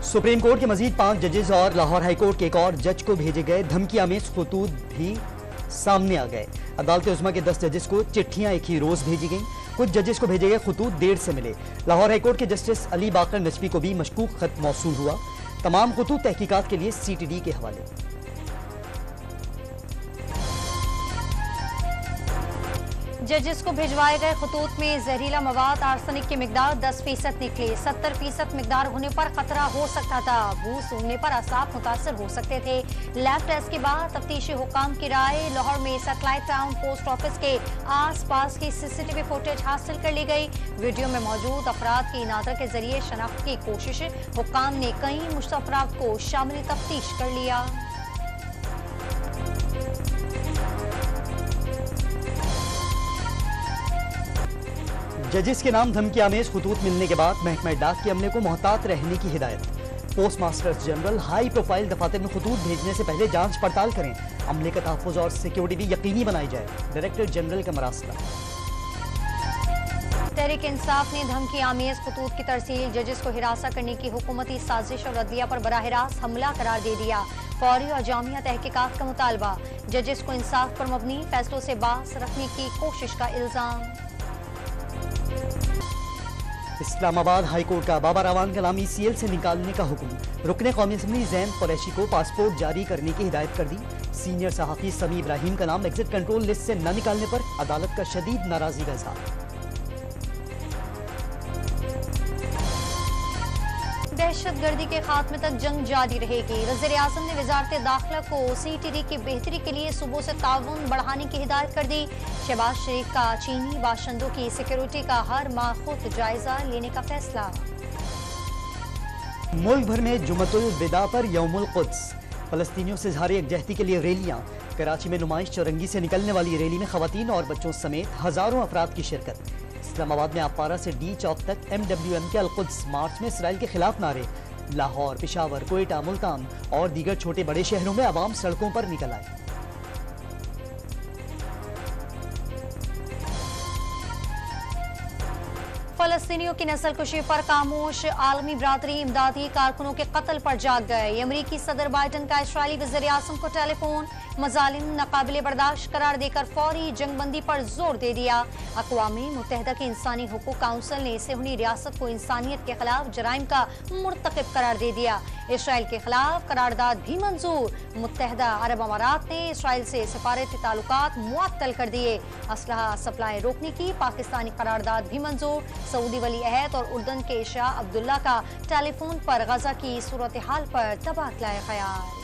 Supreme court के मजीद 5 जजेस और लाहौर हाई कोर्ट के एक और जज को भेजे गए धमकी आमेज खतूत भी सामने आ गए। अदालत उस्मा के 10 जजेस को चिट्ठियां एक ही रोज भेजी गईं। कुछ जजेस को भेजे गए खतूत देर से मिले। लाहौर हाई कोर्ट के जस्टिस अली बाकर नजफी को भी मशकूक खत मौसूल हुआ। तमाम खतूत तहकीकात के लिए CTD के हवाले। जजेस को भिजवाए गए खतूत में जहरीला मवाद आर्सेनिक की मिकदार 10% निकली। 70% मिकदार होने पर खतरा हो सकता था। बू सूंघने पर असाब मुतासर हो सकते थे। लैब टेस्ट के बाद तफ्तीशी हुकाम की राय। लाहौर में सैटेलाइट टाउन पोस्ट ऑफिस के आसपास की CCTV फुटेज हासिल कर ली गई। वीडियो में मौजूद अफराद की नादर के जरिए शनाख्त की कोशिश। हुकाम ने कई मुश्तबा अफराद को शामिल तफ्तीश कर लिया। जजेस के नाम धमकी आमेज खतूत मिलने के बाद महकमा डाक के अमले को मोहतात रहने की हिदायत। Post masters general high profile दफातर में खतूत भेजने से पहले जांच पड़ताल करें। अमले का तहफ़्फ़ुज़ और सिक्योरिटी भी यकीनी बनाई जाए। डायरेक्टर जनरल का मरासला। तहरीक इंसाफ ने धमकी आमेज खतूत की तरसील जजेस को हिरासत करने की हुकूमती साजिश और अदलिया पर बराह रास्त हमला करार दे दिया। फौरी और जामिया तहकीकात का मुतालबा। जजेस को इंसाफ पर मबनी फैसलों से बास रखने की कोशिश का इल्जाम। इस्लामाबाद हाई कोर्ट का बाबा रावान का नाम ECL से निकालने का हुक्म। रुकने कौमी असम्बली ज़ैन कुरैशी को पासपोर्ट जारी करने की हिदायत कर दी। सीनियर सहाफ़ी समी इब्राहिम का नाम एग्जिट कंट्रोल लिस्ट से न निकालने पर अदालत का शदीद नाराजगी का इज़हार। दहशतगर्दी के खात्मे तक जंग जारी रहेगी। वज़ीर-ए-आज़म ने वज़ारत दाखिला को CTD की बेहतरी के लिए सूबों से ताउन बढ़ाने की हिदायत कर दी। शहबाज शरीफ का चीनी बाशिंदों की सिक्योरिटी का हर माह खुद जायजा लेने का फैसला। मुल्क भर में जुमतुल विदा पर यौमुल कुद्स। फलस्तीनियों से इज़हार यकजहती के लिए रैलियां। कराची में नुमाइश चौरंगी से निकलने वाली रैली में खवातीन और बच्चों समेत हजारों अफराद की शिरकत। इस्लामाबाद में आपारा से D चौक तक MWM के अल-कुद्स मार्च में इसराइल के खिलाफ नारे। लाहौर, पेशावर, कोयटा, मुल्तान और दीगर छोटे बड़े शहरों में आवाम सड़कों पर निकल आए। फलस्तीनियों की नस्लकुशी पर खामोश। आलमी बरादरी इमदादी कारकुनों के कत्ल पर जाग गए। अमरीकी सदर बाइडन का इस्राइली वज़ीर-ए-आज़म को टेलीफोन। मज़ालिम नाकाबिले बर्दाश्त करार देकर फौरी जंगबंदी पर जोर दे दिया। अक़वाम मुत्तहिदा के इंसानी हुकूक काउंसिल ने सिहोनी रियासत को इंसानियत के खिलाफ जराइम का मुर्तकिब करार दे दिया। इसराइल के खिलाफ करारदाद भी मंजूर। मुत्तहिदा अरब अमारात ने इसराइल से सफारती ताल्लुकात मुअत्तल कर दिए। असलहा सप्लाई रोकने की पाकिस्तानी करारदाद भी मंजूर। सऊदी वली अहद और उर्दन के शाह अब्दुल्ला का टेलीफोन पर गजा की सूरत हाल पर तबादला ख्याल।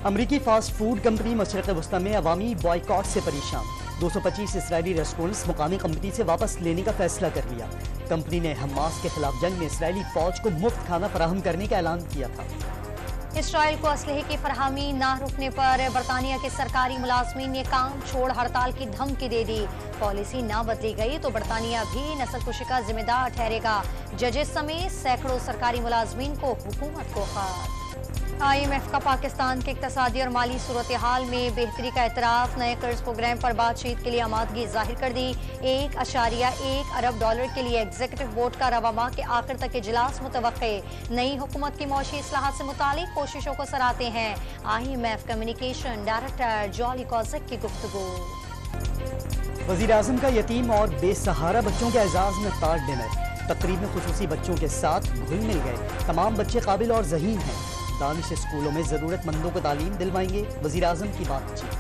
अमरीकी फास्ट फूड कंपनी मशरिक़ वस्ता में अवामी बॉयकॉट से परेशान। 225 इसराइली रेस्टोरेंट्स मुकामी कंपनी से वापस लेने का फैसला कर लिया। कंपनी ने हमास के खिलाफ जंग में इसराइली फौज को मुफ्त खाना फराहम करने का ऐलान किया था। इसराइल को असलहे की फरहमी न रुकने पर बरतानिया के सरकारी मुलाजमीन ने काम छोड़ हड़ताल की धमकी दे दी। पॉलिसी न बदली गई तो बरतानिया भी नस्लकुशी का जिम्मेदार ठहरेगा। जजेस समेत सैकड़ों सरकारी मुलाजमीन को हुकूमत को खत। IMF का पाकिस्तान के इक्तसादी और माली सूरत हाल में बेहतरी का एतराफ़। नए कर्ज प्रोग्राम पर बातचीत के लिए आमादगी जाहिर कर दी। $1.1 अरब के लिए एग्जीक्यूटिव बोर्ड का रवा माह के आखिर तक इजलास मुतवक्के। नई हुकूमत की मौशी इस्लाहात से मुतालिक कोशिशों को सराहते हैं IMF कम्युनिकेशन डायरेक्टर जॉली कॉज़िक की गुफ्तगू। वज़ीर-ए-आज़म का यतीम और बेसहारा बच्चों के एजाज़ में इफ्तार डिनर। तकरीब में खुसूसी बच्चों के साथ घुल मिल गए। तमाम बच्चे काबिल और ज़हीन हैं। दानिश स्कूलों में ज़रूरतमंदों को तालीम दिलवाएंगे। वज़ीर-ए-आज़म की बातचीत।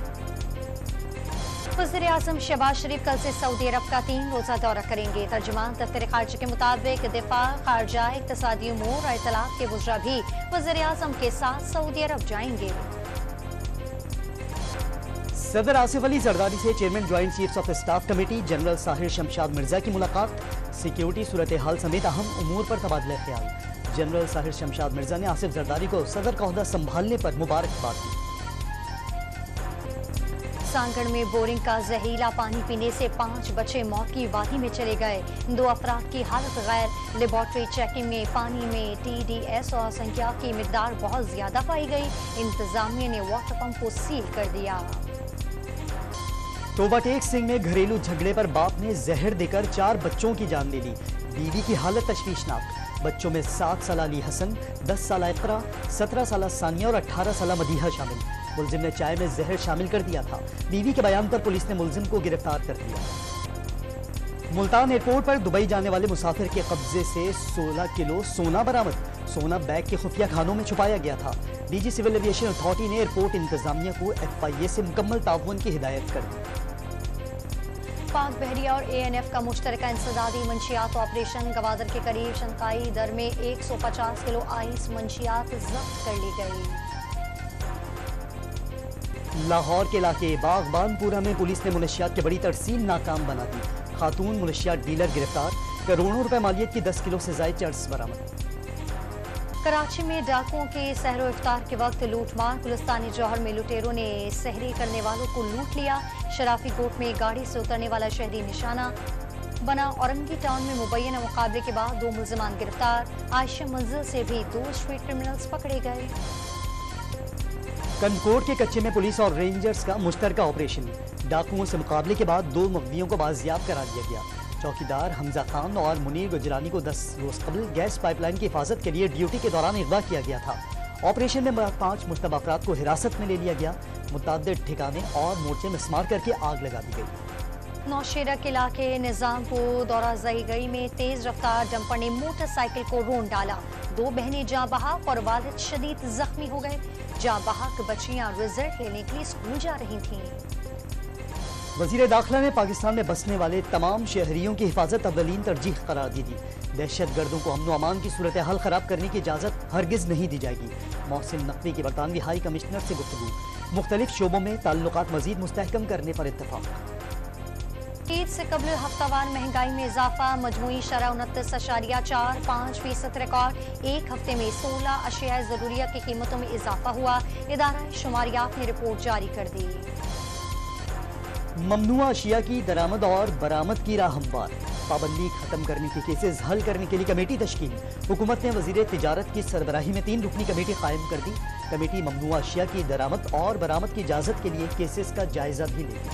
वज़ीर-ए-आज़म शहबाज शरीफ कल से सऊदी अरब का 3 रोज़ा दौरा करेंगे। तर्जुमान दफ्तर खारजा के मुताबिक दिफा, खारजा, इक़्तिसादी उमूर और इत्तलात के वज़रा भी वज़ीर-ए-आज़म के साथ सऊदी अरब जाएंगे। सदर आसिफ अली जरदारी से chairman joint chiefs of staff committee general Sahir Shamshad Mirza की मुलाकात। सिक्योरिटी सूरत हाल समेत अहम उमूर पर तबादला ख्याल। जनरल साहिर शमशाद मिर्जा ने आसिफ जरदारी को सदर का ओहदा संभालने पर मुबारकबाद दी। सांगड़ में बोरिंग का जहरीला पानी पीने से 5 बच्चे मौत की वादी में चले गए। 2 अफराद की हालत गैर। लेबॉर्ट्री चेकिंग में पानी में TDS और संख्या की मिकदार बहुत ज्यादा पाई गई। इंतजामिया ने वाटर पंप को सील कर दिया। तोबा टेक सिंह में घरेलू झगड़े पर बाप ने जहर देकर 4 बच्चों की जान ले ली। बीवी की हालत तशवीशनाक। बच्चों में 7 साल अली हसन, 10 साल इकरा, 17 साल सानिया और 18 साल मदीहा शामिल। मुलजिम ने चाय में जहर शामिल कर दिया था। बीवी के बयान पर पुलिस ने मुलजिम को गिरफ्तार कर लिया। मुल्तान एयरपोर्ट पर दुबई जाने वाले मुसाफिर के कब्जे से 16 किलो सोना बरामद। सोना बैग के खुफिया खानों में छुपाया गया था। डीजी सिविल एविएशन अथॉरिटी ने एयरपोर्ट इंतजामिया को FIA से मुकम्मल ताउन की हिदायत कर दी। पाक बहरिया और ANF का मुश्तरका इंसदादी मंशियात ऑपरेशन। गवादर के करीब शंकाई दर में 150 किलो आइस मंशियात जब्त कर ली गई। लाहौर के इलाके बागबानपुरा में पुलिस ने मुनशियात की बड़ी तरसील नाकाम बना दी। खातून मुनशियात डीलर गिरफ्तार। करोड़ों रुपए मालियत की 10 किलो से ज़ायद चर्स बरामद। कराची में डाकुओं के सहरो इफ्तार के वक्त लूटमार। गुलिस्तानी जौहर में लुटेरों ने सहरी करने वालों को लूट लिया। शराफी कोट में गाड़ी से उतरने वाला शहरी निशाना बना। औरंगी टाउन में मुबैना मुकाबले के बाद 2 मुल्जिमान गिरफ्तार। आयशा मंजिल से भी 2 स्ट्रीट क्रिमिनल्स पकड़े गए। कंदकोट के कच्चे में पुलिस और रेंजर्स का मुश्तरका ऑपरेशन। डाकुओं से मुकाबले के बाद 2 मुग़वियों को बाजियाब करार दिया गया। चौकीदार हमजा खान और मुनीर गुजरानी को 10 रोज कबल गैस पाइपलाइन की हिफाजत के लिए ड्यूटी के दौरान अगवा किया गया था। ऑपरेशन में 5 मुश्तबा अफराद को हिरासत में ले लिया गया। मुतअद्दिद ठिकाने और मोर्चे मिसमार करके आग लगा दी गई। नौशेरा के इलाके निजामपुर दौरा जईगई में तेज रफ्तार डंपर ने मोटरसाइकिल को रोन डाला। 2 बहनें जाँ बहक और वालिद शदीद जख्मी हो गए। जाँ बहक बच्चियां रिजल्ट लेने के लिए स्कूल जा रही थीं। वज़ीर दाखिला ने पाकिस्तान में बसने वाले तमाम शहरियों की हिफाजत अव्वलीन तरजीह करार दी थी। दहशत गर्दों को अमन व अमान की सूरत हाल ख़राब करने की इजाज़त हरगिज़ नहीं दी जाएगी। मोहसिन नकवी की बरतानवी हाई कमिश्नर से गुफ्तगू। मुख्तलिफ शोबों में ताल्लुकात मज़ीद मुस्तहकम करने पर इत्तफाक। ईद से कबल हफ्तावार महंगाई में इजाफा। मजमूई शरह 29.45% रिकॉर्ड। एक हफ्ते में 16 अशिया ज़रूरिया की कीमतों में इजाफा हुआ। इदारा शुमारियात ने रिपोर्ट जारी कर दी। ममनुआ अशिया की दरामद और बरामद की राह हमवार। पाबंदी खत्म करने के केसेस हल करने के लिए कमेटी तश्कील। हुकूमत ने वजीर तिजारत की सरबराही में 3 रुकनी कमेटी कायम कर दी। कमेटी ममनुआ अशिया की दरामद और बरामद की इजाजत के लिए केसेस का जायजा भी लेगी।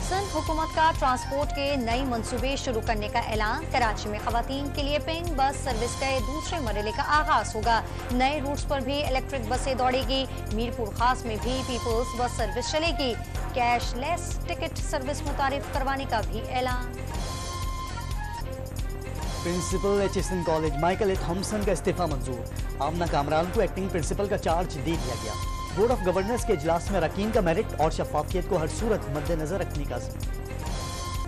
सिंध हुकूमत का ट्रांसपोर्ट के नए मंसूबे शुरू करने का ऐलान। कराची में खवातीन के लिए पिंक बस सर्विस के दूसरे मरहले का आगाज होगा। नए रूट्स पर भी इलेक्ट्रिक बसें दौड़ेगी। मीरपुर खास में भी पीपल्स बस सर्विस चलेगी। कैशलेस टिकट सर्विस मुतारिफ करवाने का भी ऐलान। प्रिंसिपल HSN कॉलेज माइकल ए थॉम्सन का इस्तीफा मंजूर। आमना कामरान को एक्टिंग प्रिंसिपल का चार्ज दे दिया गया। बोर्ड ऑफ गवर्नर्स के इजलास में अरकान का मेरिट और शफाफियत को हर सूरत मद्देनजर रखने का अज़्म।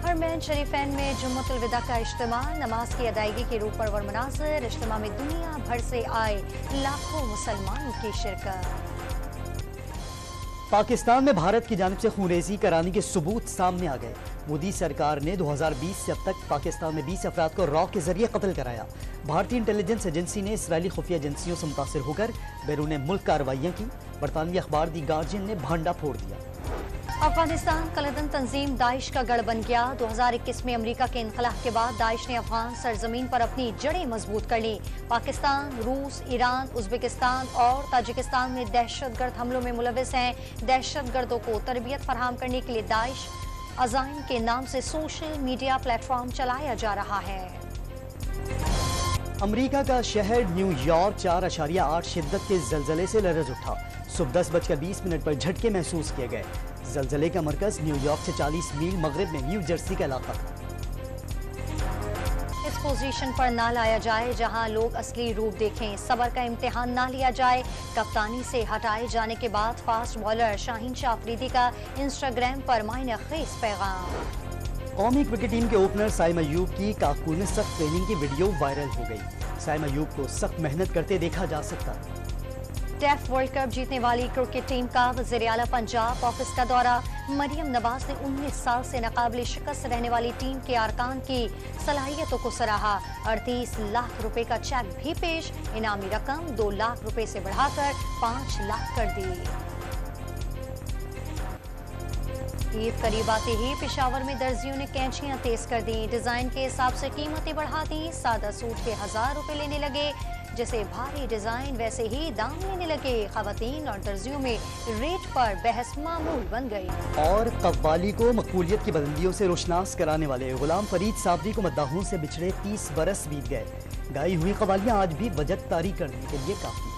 हरमैन शरीफैन में जुम्मतुल विदा का इज्तिमा। नमाज की अदायगी के रूप पर मनाज़िर। इज्तिमा में दुनिया भर से आए लाखों मुसलमानों की शिरकत। पाकिस्तान में भारत की जानिब से खूनरेज़ी कराने के सबूत सामने आ गए। मोदी सरकार ने 2020 से अब तक पाकिस्तान में 20 अफराद को रॉ के जरिए कत्ल कराया। भारतीय इंटेलिजेंस एजेंसी ने इसराइली खुफिया एजेंसियों से मुतासिर होकर बैरून मुल्क कार्रवाइयाँ की। बरतानवी अखबार दी गार्जियन ने भांडा फोड़ दिया। अफगानिस्तान कलदन तंजीम दाइश का गढ़ बन गया। 2021 में अमेरिका के इनखलाब के बाद दाइश ने अफगान सरजमीन पर अपनी जड़ें मजबूत कर ली। पाकिस्तान, रूस, ईरान, उज्बेकिस्तान और ताजिकिस्तान में दहशतगर्द हमलों में मुलविस हैं। दहशतगर्दों को तरबियत फराहम करने के लिए दाइश अज़ाइम के नाम से सोशल मीडिया प्लेटफॉर्म चलाया जा रहा है। अमेरिका का शहर न्यूयॉर्क 4.8 शिद्दत के जलजले से लरज़ उठा। सुबह 10:20 पर झटके महसूस किए गए। जलजले का मरकज न्यूयॉर्क से 40 मील मगरिब में न्यू जर्सी का इलाका था। इस पोजीशन पर ना लाया जाए जहां लोग असली रूप देखें। सबर का इम्तिहान ना लिया जाए। कप्तानी से हटाए जाने के बाद फास्ट बॉलर शाहीन शाह अफरीदी का इंस्टाग्राम पर मायने खेज पैगाम। कौमी क्रिकेट टीम के ओपनर साइम अयूब की काकून में सख्त ट्रेनिंग की वीडियो वायरल हो गई। साइम अयूब को सख्त मेहनत करते देखा जा सकता। टेफ वर्ल्ड कप जीतने वाली क्रिकेट टीम का वज़ीर आला पंजाब ऑफिस का दौरा। मरियम नवाज ने 19 साल से नाकाबिले शिकस्त रहने वाली टीम के अरकान की सलाहियतों को सराहा। 38 लाख रुपए का चेक भी पेश। इनामी रकम 2 लाख रुपए से बढ़ाकर 5 लाख कर दी। ईद करीब आते ही पेशावर में दर्जियों ने कैंचियां तेज कर दी। डिजाइन के हिसाब से कीमतें बढ़ा दी। सादा सूट के 1000 रुपए लेने लगे। जैसे भारी डिजाइन वैसे ही दाम लेने लगे। खवातीन और दर्जियों में रेट पर बहस मामूल बन गई। और कव्वाली को मकबूलियत की बुलंदियों से रोशनास कराने वाले गुलाम फरीद साबरी को मद्दाहों से बिछड़े 30 बरस बीत गए। गाई हुई कव्वालियां आज भी बजट तारी करने के लिए काफी।